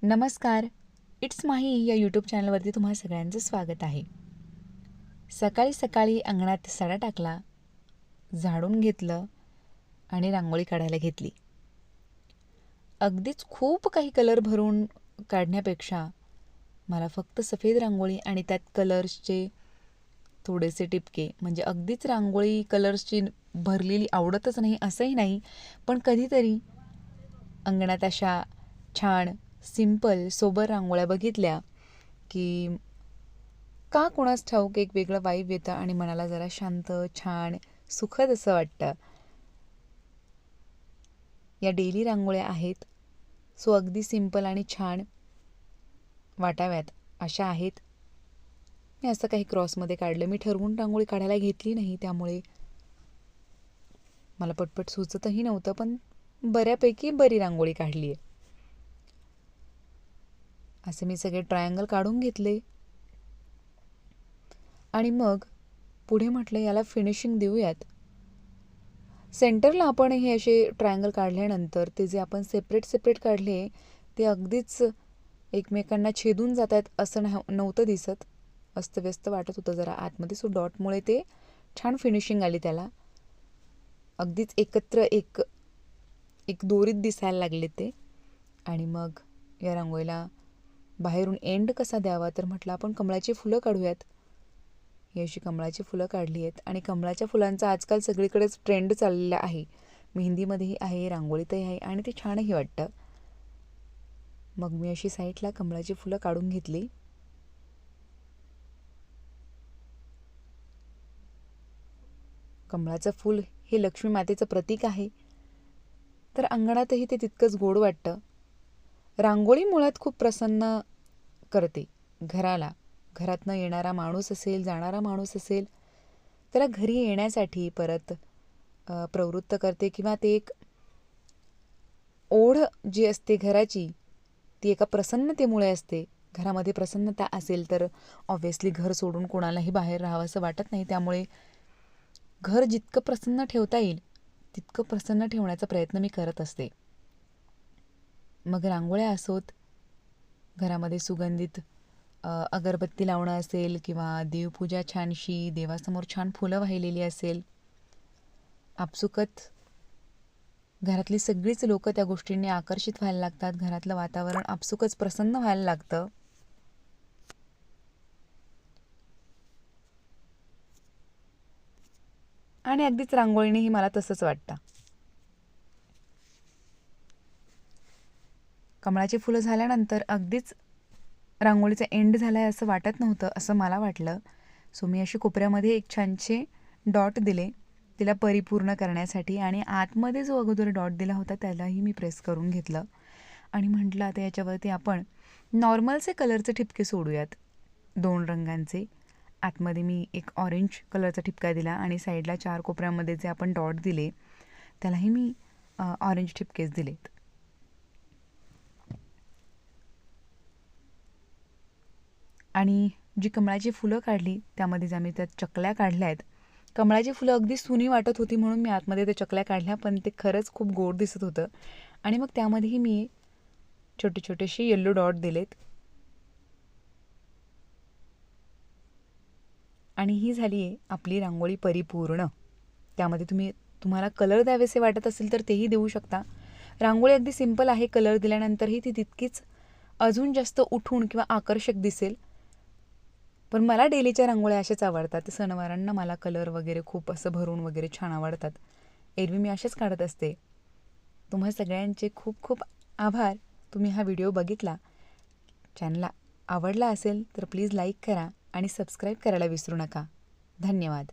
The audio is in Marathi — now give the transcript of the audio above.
नमस्कार. इट्स माही या यूट्यूब चॅनलवरती तुम्हा सगळ्यांचं स्वागत आहे. सकाळी सकाळी अंगणात सडा टाकला, झाडून घेतलं आणि रांगोळी काढायला घेतली. अगदीच खूप काही कलर भरून काढण्यापेक्षा मला फक्त सफेद रांगोळी आणि त्यात कलर्सचे थोडेसे टिपके, म्हणजे अगदीच रांगोळी कलर्सची भरलेली आवडतच नाही असंही नाही, पण कधीतरी अंगणात अशा छान सिंपल सोबर रांगोळ्या बघितल्या की का कुणास ठाऊक एक वेगळं वाईब येतं आणि मनाला जरा शांत, छान, सुखद असं वाटतं. या डेली रांगोळ्या आहेत, सो अगदी सिंपल आणि छान वाटाव्यात अशा आहेत. मी असं काही क्रॉसमध्ये काढलं. मी ठरवून रांगोळी काढायला घेतली नाही, त्यामुळे मला पटपट सुचतही नव्हतं, पण बऱ्यापैकी बरी रांगोळी काढली आहे. असे मी सगळे ट्रायंगल काढून घेतले आणि मग पुढे म्हटलं याला फिनिशिंग देऊयात. सेंटरला आपण हे असे ट्रायंगल काढल्यानंतर ते जे आपण सेपरेट काढले ते अगदीच एकमेकांना छेदून जात आहेत असं नव्हतं दिसत. अस्तव्यस्त वाटत होतं जरा आतमध्ये. सो डॉटमुळे ते छान फिनिशिंग आली त्याला. अगदीच एकत्र एक दोरीत दिसायला लागले ते. आणि मग या रांगोळीला बाहेरून एंड कसा द्यावा, तर म्हटलं आपण कमळाची फुलं काढूयात. ही अशी कमळाची फुलं काढली आहेत आणि कमळाच्या फुलांचा आजकाल सगळीकडेच ट्रेंड चाललेला आहे. मेहंदीमध्येही आहे, रांगोळीतही आहे आणि ते छानही वाटतं. मग मी अशी साईडला कमळाची फुलं काढून घेतली. कमळाचं फूल हे लक्ष्मी मातेचं प्रतीक आहे, तर अंगणातही ते तितकंच गोड वाटतं. रांगोळी मुळात खूप प्रसन्न करते घराला. घरातनं येणारा माणूस असेल, जाणारा माणूस असेल, त्याला घरी येण्यासाठी परत प्रवृत्त करते, किंवा ते एक ओढ जी असते घराची ती एका प्रसन्नतेमुळे असते. घरामध्ये प्रसन्नता असेल तर ऑब्व्हियसली घर सोडून कोणालाही बाहेर राहावं असं वाटत नाही. त्यामुळे घर जितकं प्रसन्न ठेवता येईल तितकं प्रसन्न ठेवण्याचा प्रयत्न मी करत असते. मग रांगोळ्या असोत, घरामध्ये सुगंधित अगरबत्ती लावणं असेल, किंवा देवपूजा छानशी, देवासमोर छान फुलं वाहिलेली असेल, आपसुकत घरातली सगळीच लोकं त्या गोष्टींनी आकर्षित व्हायला लागतात. घरातलं वातावरण आपसुकच प्रसन्न व्हायला लागतं. आणि अगदीच रांगोळीनेही मला तसंच वाटतं. कमळाची फुलं झाल्यानंतर अगदीच रांगोळीचा एंड झाला आहे असं वाटत नव्हतं, असं मला वाटलं. सो मी अशी कोपऱ्यामध्ये एक छानसे डॉट दिले तिला परिपूर्ण करण्यासाठी, आणि आतमध्ये जो अगोदर डॉट दिला होता त्यालाही मी प्रेस करून घेतलं आणि म्हटलं आता याच्यावरती आपण नॉर्मलचे कलरचे ठिपके सोडूयात, 2 रंगांचे. आतमध्ये मी एक ऑरेंज कलरचा ठिपका दिला आणि साईडला 4 कोपऱ्यामध्ये जे आपण डॉट दिले त्यालाही मी ऑरेंज ठिपकेच दिलेत. आणि जी कमळाची फुलं काढली त्यामध्ये ज्या मी त्यात चकल्या काढल्या आहेत, कमळाची फुलं अगदी सुनी वाटत होती म्हणून मी आतमध्ये त्या चकल्या काढल्या, पण ते खरंच खूप गोड दिसत होतं. आणि मग त्यामध्येही मी छोटे छोटेसे येल्लो डॉट दिलेत. आणि ही झाली आहे आपली रांगोळी परिपूर्ण. त्यामध्ये तुम्हाला कलर द्यावेसे वाटत असेल तर तेही देऊ शकता. रांगोळी अगदी सिंपल आहे, कलर दिल्यानंतरही ती तितकीच अजून जास्त उठून किंवा आकर्षक दिसेल. पण मला डेलीच्या रांगोळ्या अशाच आवडतात. सणवारांना मला कलर वगैरे खूप असं भरून वगैरे छान आवडतात. एरवी मी अशाच काढत असते. तुम्हा सगळ्यांचे खूप खूप आभार. तुम्ही हा व्हिडिओ बघितला. चॅनलला आवडला असेल तर प्लीज लाईक करा आणि सबस्क्राईब करायला विसरू नका. धन्यवाद.